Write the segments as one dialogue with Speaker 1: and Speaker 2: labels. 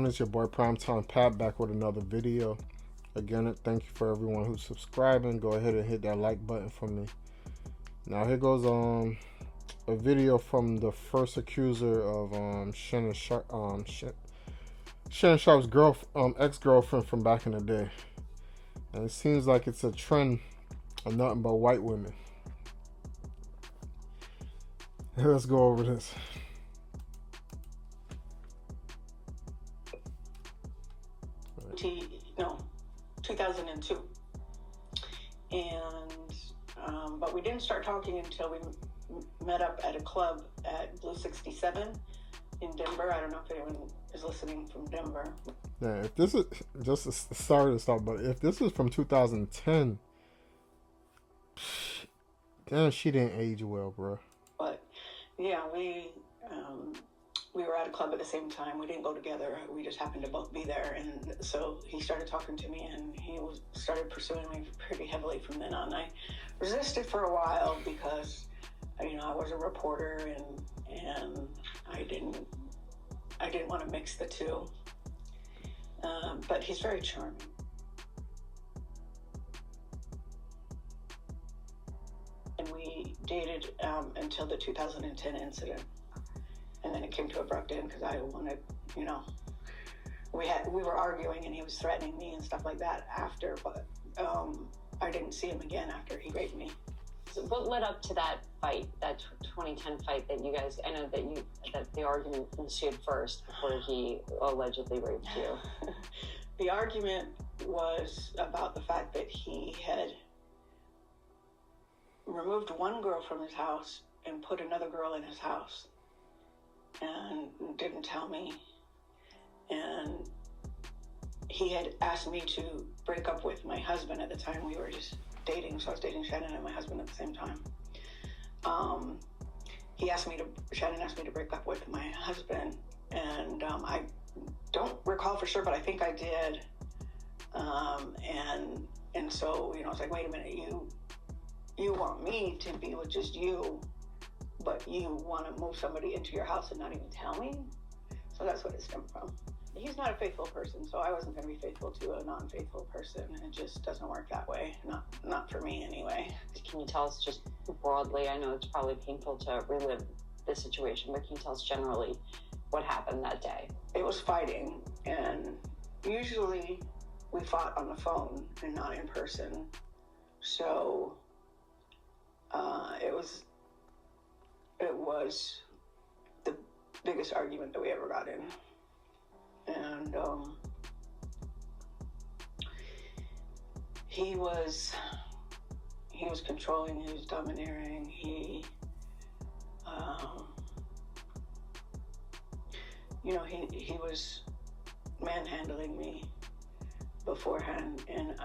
Speaker 1: everyone? It's your boy PrimeTimePat back with another video. Again, thank you for everyone who's subscribing. Go ahead and hit that like button for me. Now here goes a video from the first accuser of Shannon Sharpe Shannon Sharpe's ex-girlfriend from back in the day. And it seems like it's a trend of nothing but white women. Let's go over this.
Speaker 2: No, 2002, and but we didn't start talking until we met up at a club at Blue 67 in Denver. I don't know if anyone is listening from Denver.
Speaker 1: Yeah, if this is just sorry to stop, but if this is from 2010, damn, she didn't age well, bro.
Speaker 2: But yeah, we were at a club at the same time. We didn't go together. We just happened to both be there. And so he started talking to me, and he started pursuing me pretty heavily from then on. I resisted for a while because, I was a reporter, and I didn't want to mix the two. But he's very charming. And we dated until the 2010 incident. And then it came to abrupt end because I wanted, we were arguing and he was threatening me and stuff like that after, but I didn't see him again after he raped me.
Speaker 3: So what led up to that fight, that 2010 fight that you guys, I know that the argument ensued first before he allegedly raped you?
Speaker 2: The argument was about the fact that he had removed one girl from his house and put another girl in his house. And didn't tell me, and he had asked me to break up with my husband at the time. We were just dating, so I was dating Shannon and my husband at the same time. Shannon asked me to break up with my husband, and I don't recall for sure, but I think I did. And so I was like, wait a minute, you want me to be with just you, but you want to move somebody into your house and not even tell me? So that's what it stemmed from. He's not a faithful person, so I wasn't going to be faithful to a non-faithful person. It just doesn't work that way. Not for me anyway.
Speaker 3: Can you tell us just broadly, I know it's probably painful to relive this situation, but can you tell us generally what happened that day?
Speaker 2: It was fighting, and usually we fought on the phone and not in person. So it was the biggest argument that we ever got in. And he was controlling, he was domineering, he was manhandling me beforehand, and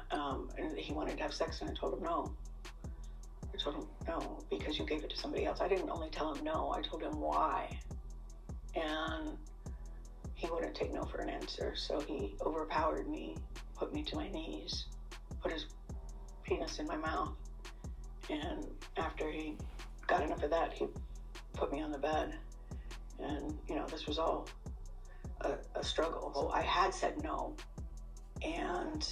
Speaker 2: he wanted to have sex, and I told him no. I told him no because you gave it to somebody else. I didn't only tell him no, I told him why. And he wouldn't take no for an answer. So he overpowered me, put me to my knees, put his penis in my mouth. And after he got enough of that, he put me on the bed. And, this was all a struggle. So I had said no. And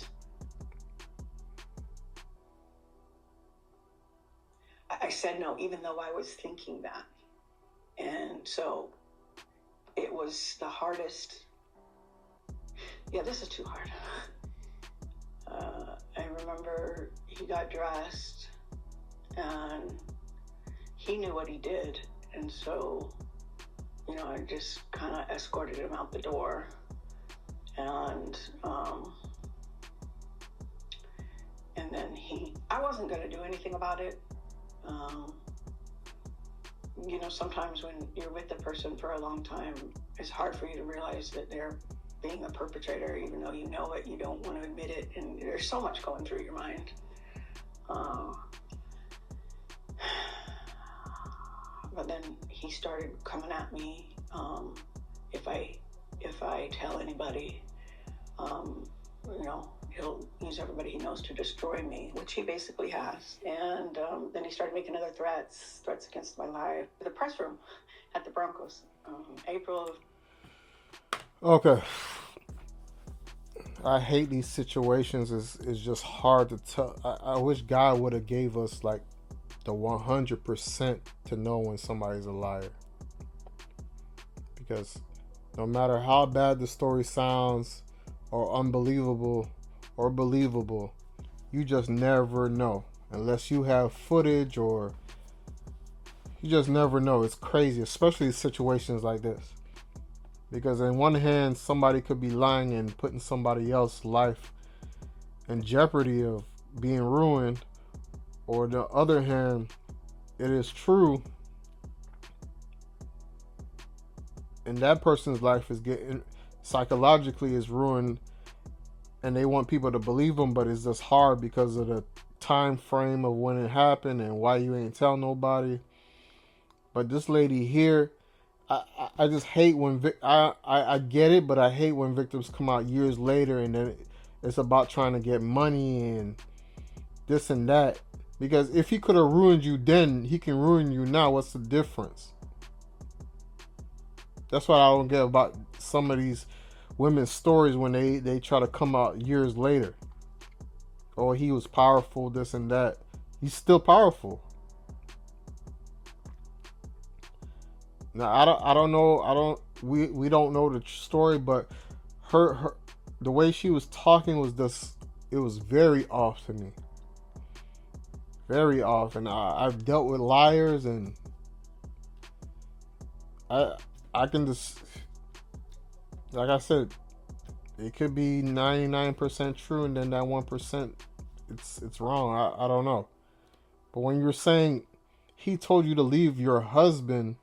Speaker 2: I said no, even though I was thinking that. And so it was the hardest. Yeah, this is too hard. I remember he got dressed and he knew what he did. And so, I just kind of escorted him out the door. And then I wasn't going to do anything about it. Sometimes when you're with the person for a long time, it's hard for you to realize that they're being a perpetrator, even though you know it, you don't want to admit it, and there's so much going through your mind. But then he started coming at me. If I tell anybody, he'll use everybody he knows to destroy me, which he basically has. And then he started making other threats against my life. The press room at the Broncos, April of...
Speaker 1: Okay. I hate these situations. It's just hard to tell. I wish God would have gave us like the 100% to know when somebody's a liar. Because no matter how bad the story sounds, or unbelievable, or believable, you just never know. Unless you have footage, or you just never know. It's crazy, especially situations like this. Because in one hand, somebody could be lying and putting somebody else's life in jeopardy of being ruined. Or the other hand, it is true, and that person's life is getting psychologically is ruined, and they want people to believe them, but it's just hard because of the time frame of when it happened and why you ain't tell nobody. But this lady here, I just hate when I get it, but I hate when victims come out years later and then it's about trying to get money and this and that. Because if he could have ruined you then, he can ruin you now. What's the difference? That's what I don't get about some of these women's stories when they try to come out years later. Oh, he was powerful, this and that. He's still powerful. Now I don't know. We don't know the story, but her the way she was talking was just, it was very off to me. Very off. And I've dealt with liars, and I can just, like I said, it could be 99% true, and then that 1% it's wrong. I don't know. But when you're saying he told you to leave your husband,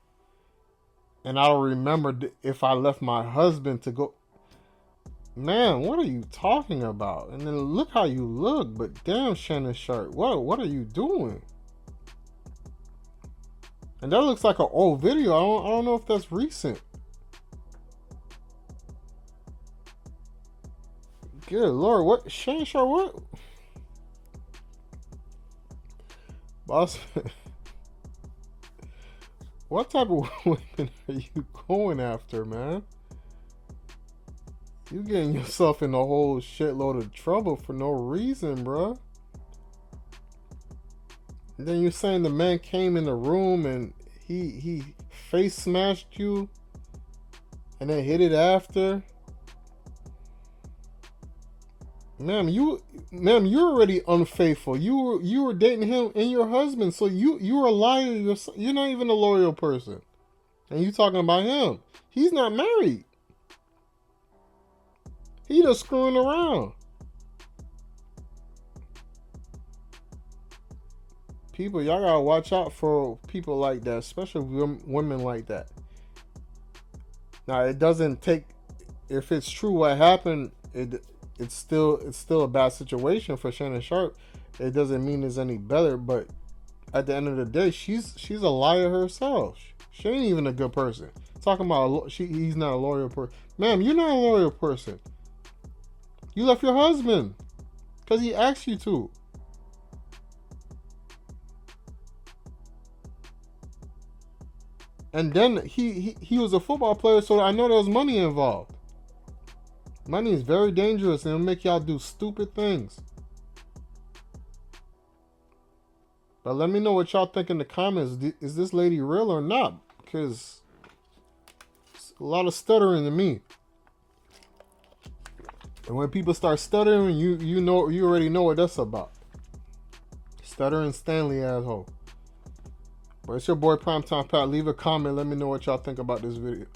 Speaker 1: and I don't remember if I left my husband to go. Man, what are you talking about? And then look how you look. But damn, Shannon Sharpe, what are you doing? And that looks like an old video. I don't know if that's recent. Good Lord, what Shannon Sharpe? What? Boss, what type of women are you going after, man? You getting yourself in a whole shitload of trouble for no reason, bruh. And then you're saying the man came in the room and he face smashed you and then hit it after. Ma'am, you're already unfaithful. You were dating him and your husband, so you're a liar yourself. You're not even a loyal person. And you talking about him. He's not married. He just screwing around. People, y'all gotta watch out for people like that, especially women like that. Now, it doesn't take, if it's true what happened, it's still a bad situation for Shannon Sharpe. It doesn't mean it's any better, but at the end of the day, she's a liar herself. She ain't even a good person. Talking about he's not a loyal person. Ma'am, you're not a loyal person. You left your husband because he asked you to. And then he was a football player, so I know there was money involved. Money is very dangerous and it'll make y'all do stupid things. But let me know what y'all think in the comments. Is this lady real or not? Because it's a lot of stuttering to me. And when people start stuttering, you already know what that's about. Stuttering Stanley asshole. But it's your boy PrimeTimePat. Leave a comment. Let me know what y'all think about this video.